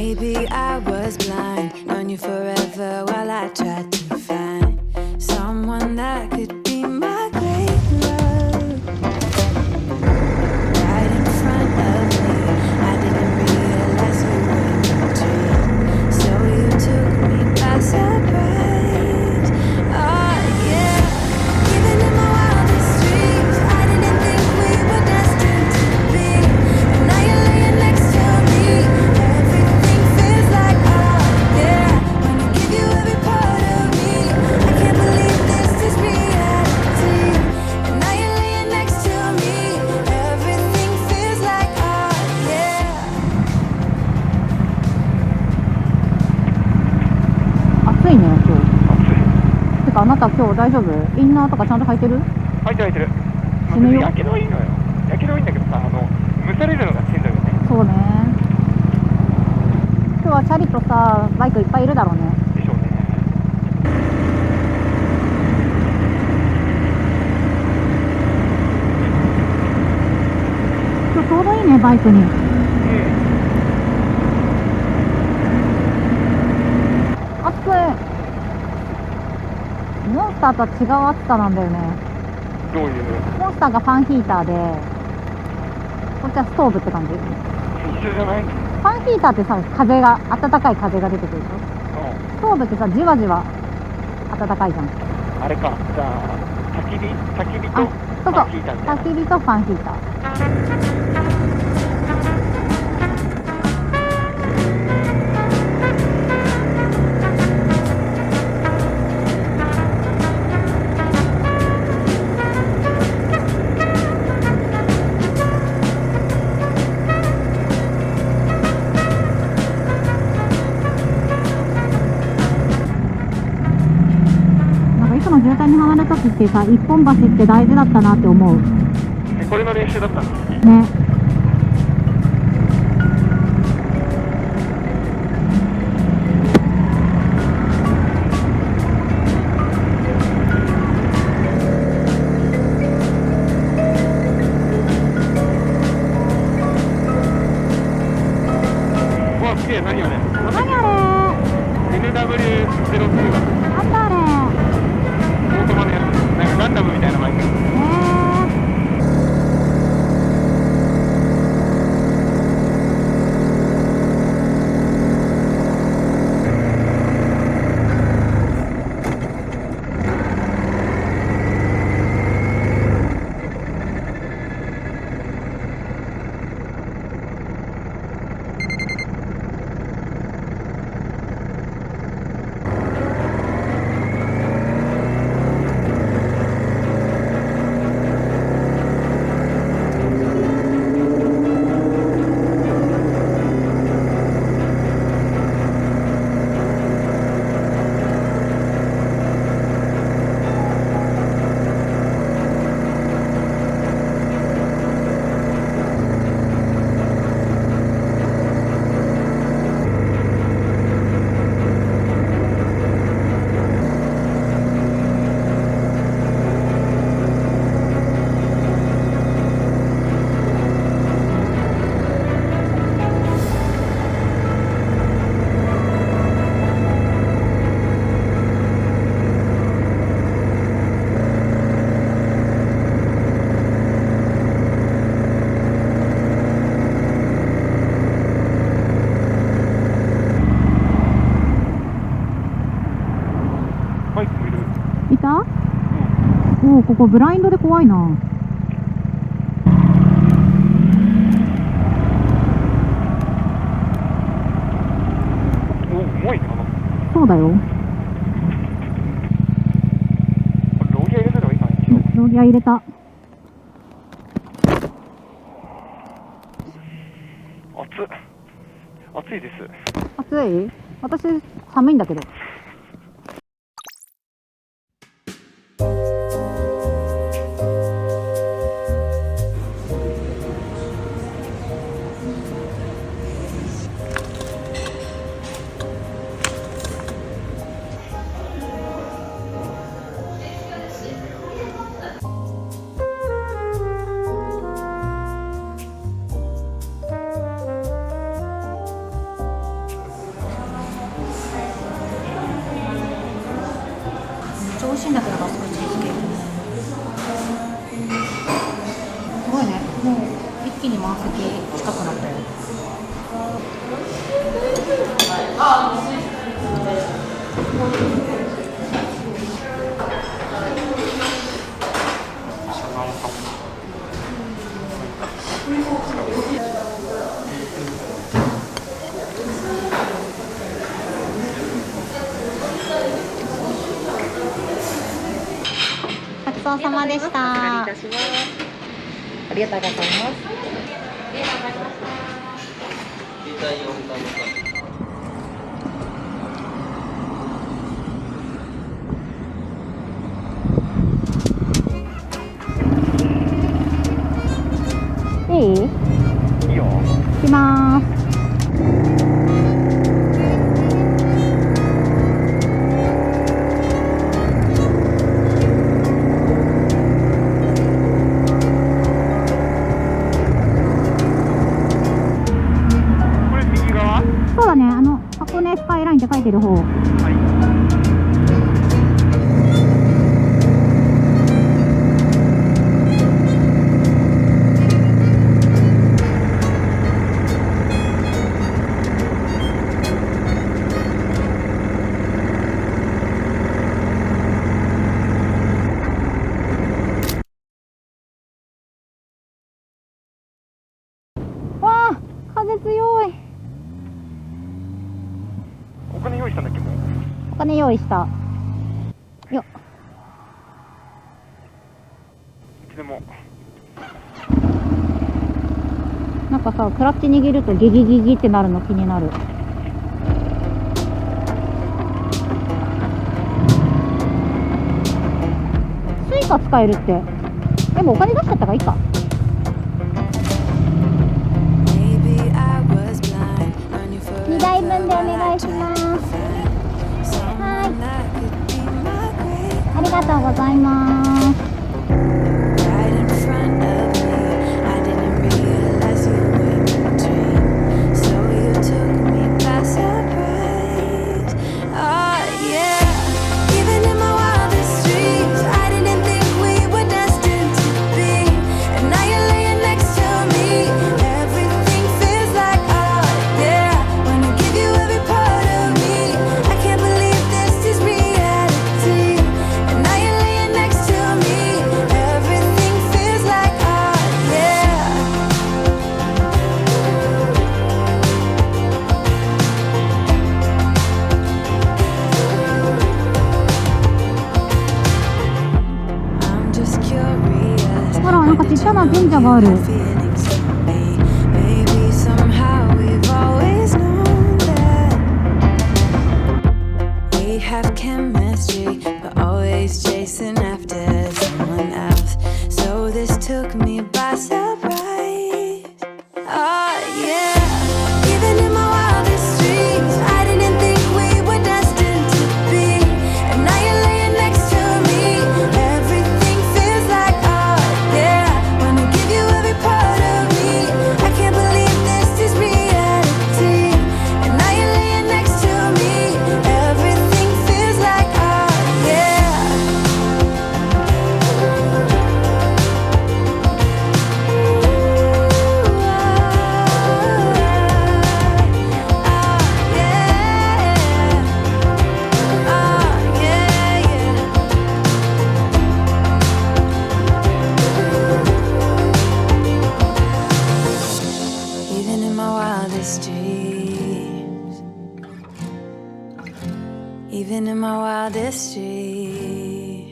Maybe I was blind, known you forever while I tried to find someone that could be my great love. Right in front of me, I didn't realize you were my dream, so you took me by surprise. Oh yeah, even in my wildest dreams, I didn't think we were destined to be. And now you're laying next to me, everything feels like oh yeah. Wanna give you every part of me, I can't believe this is reality. And now you're laying next to me, everything feels like oh yeah. 暑いね、今日。暑てか、あなた今日大丈夫？インナーとかちゃんと履いてる？い。履いてる履いてる。まあ、死ぬよやけどはいいのよ。やけどはいいんだけどさ、蒸されるのがしんどいよね。そうね。今日はチャリとさ、バイクいっぱいいるだろうね。でしょうね。今日ちょうどいいね、バイクに。うん。暑い。モンスターとは違う暑さなんだよね。どういうモンスターがファンヒーターで、こっちはストーブって感じ。一緒じゃない？ファンヒーターってさ、風が、暖かい風が出てくるでしょ。ストーブってさ、じわじわ暖かいじゃん。あれか。じゃあ、焚き火とあ、そうそう。ファンヒーターみたいな。焚き火とファンヒーター。なんかいつも渋滞にはまるときってさ、一本橋って大事だったなって思う。これの練習だったの？ね。うわ、すげえ、何あれ？何あれ？ NW02 だ。なんだあれ？オートマのやつ。なんかガンダムみたいなバイク。バイクもいる。いた？おお、ここブラインドで怖いな。お、重いな。そうだよ。これローギア入れたらいいかな、一応。ロギア入れた。暑いです。暑い？私寒いんだけど。味しいんだけど、バスクチーズケーキ。すごいね。もう一気に満席近くなったよ。ごちそうさまでした。ありがとうございます。いい？いいよ。行きます。これ右側？そうだね、箱根スカイラインって書いてる方。はい。わあ、風強い。お金用意したんだっけもう。お金用意した。よっ。いつでも。なんかさ、クラッチ握るとギギギギってなるの気になる。スイカ使えるって。でもお金出しちゃったからいいか。2台分でお願いします。はい。ありがとうございます。ほら、なんかちっちゃな神社がある。Have chemistry, but always chasing after someone else. So this took me by surprise. Oh yeah, even in my wildest dreams, I didn't think we were destined to be. And now you're laying next to me. Everything feels like oh yeah. Wanna give you every part of me. I can't believe this is reality. And now you're laying next to me. Everything even in my wildest dreams.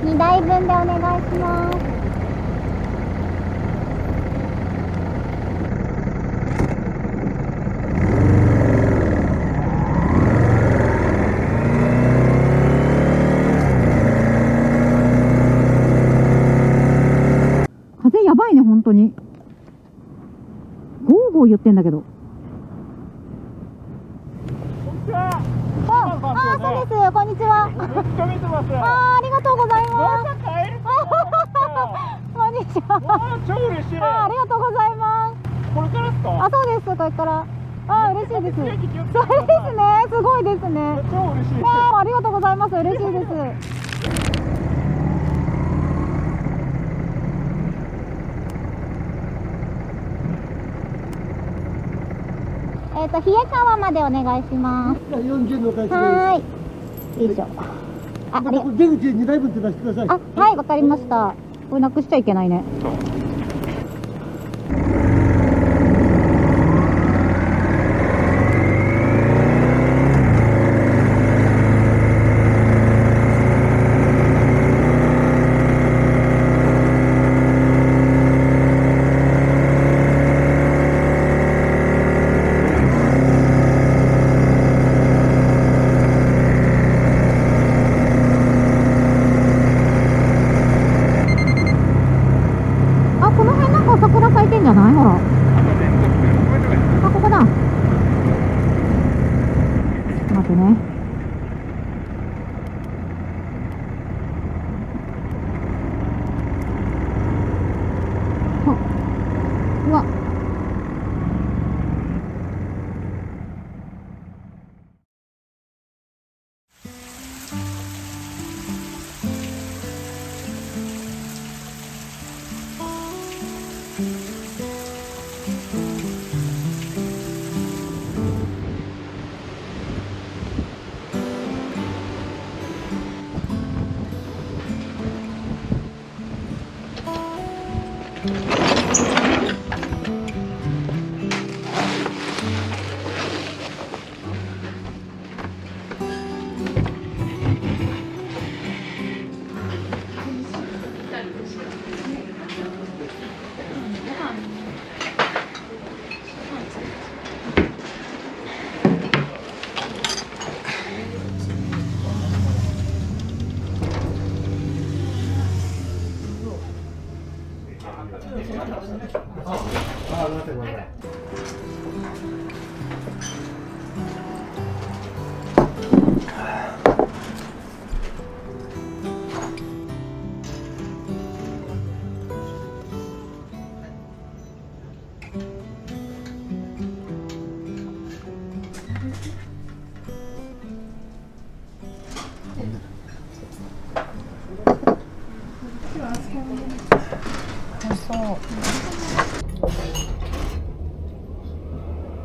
2台分でお願いします。風やばいね、本当に。ゴーゴー言ってんだけど。こんにちは。あ、そうです。こんにちは。めっちゃ見てます。ありがとうございます。帰る。こんにちは。超嬉しい。ありがとうございます。これからですか？あ、そうです。これから。あ、嬉しいです。そうですね。すごいですね。超嬉しい。ありがとうございます。嬉しいです。冷え川までお願いします。40の会社はーい。よいしょ。あ、出口2台分って出してください。あ、はい、わかりました。これなくしちゃいけないね。この辺なんか桜咲いてんじゃない？ほら。あ、ここだ。ちょっと待ってね。うわ。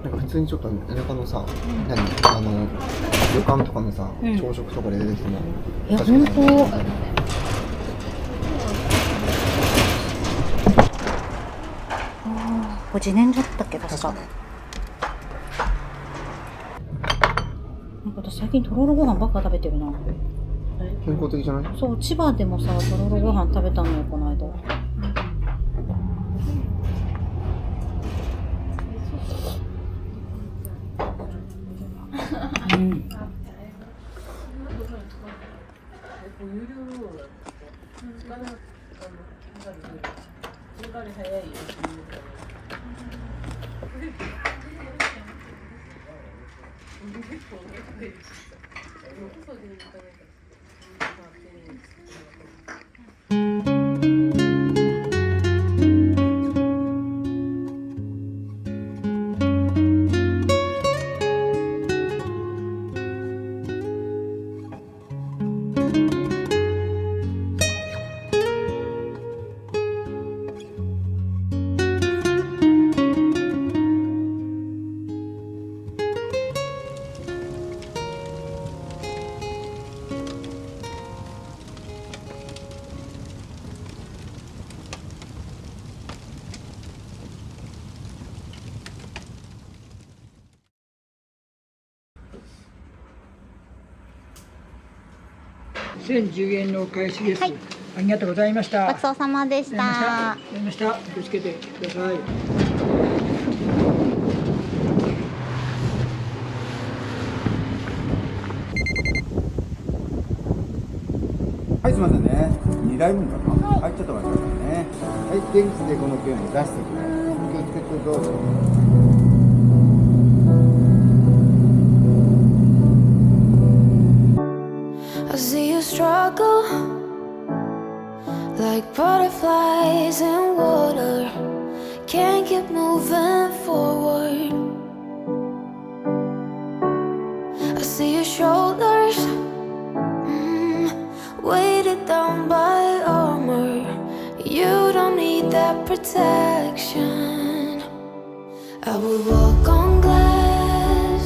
なんか普通にちょっと田舎のさ、旅館とかのさ、朝食とかで出てきても、いや、本当。これ自然だったっけ、確か。なんか私最近とろろご飯ばっか食べてるな。健康的じゃない？そう、千葉でもさ、とろろご飯食べたのよ、この間。うん。1010円のお返しです、はい、ありがとうございました。ごちそうさまでした。ありました。気をつけてください。はい、すみませんね。2台分かな。はい、ちょっと待ってくださいね。はい、出口でこのように出してください。気をつけてどうぞ。I see you struggle, like like butterflies in water, can't keep moving forward. I see your shoulders, weighted down by armor. You don't need that protection. I would walk on glass,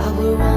I would run